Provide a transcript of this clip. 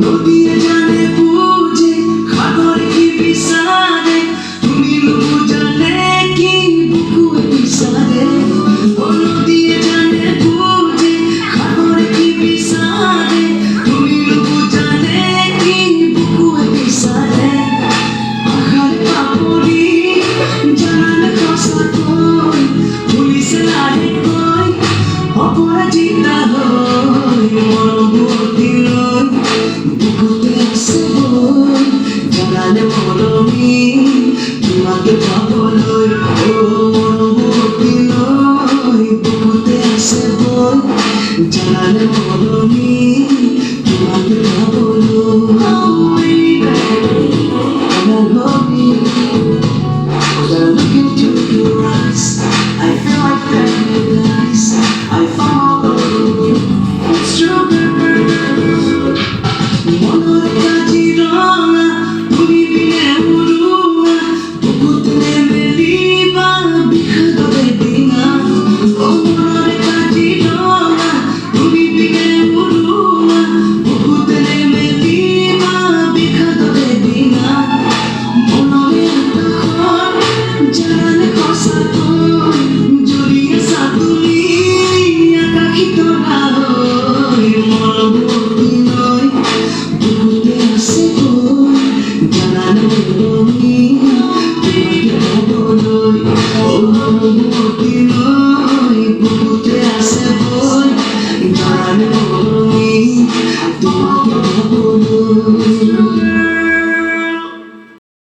নদীয়ে জানে বুঝে খাগর কি বিসারে তুমি জানে কি বুকুয়ে বিসারে নদীয়ে জানে বুঝে খাগর কি বিসারে তুমি জানে কি বুকুয়ে বিসারে আহার পাপড়ি জানালে কসা কই পুলিশ লাগে কই অপরাজিতা হই মরমতি লই বুকুতে আসে বই জানালে মরমি তোমাকে পাবলই ও মরমতি লই বুকুতে আসে বই জানালে মরমি তোমাকে পাবলই and I love you. When I look into your eyes, I feel like paradise. I follow you. It's true. মনের কাছে রঙা তুমি বিনে উড়ুয়া বুকুতে নেমে দিবা বিখাদবে দিনা ও মনের কাছে রঙা তুমি বিনে উড়ুয়া বুকুতে নেমে দিবা বিখাদবে দিনা মনের তখন জানালে কসা কই জড়িয়ে সাতুলি আকাশিত না হই মরমতি নই বুকুতে আসে বই জানালে মরমি তোমাকে পাবলই ও মরমতি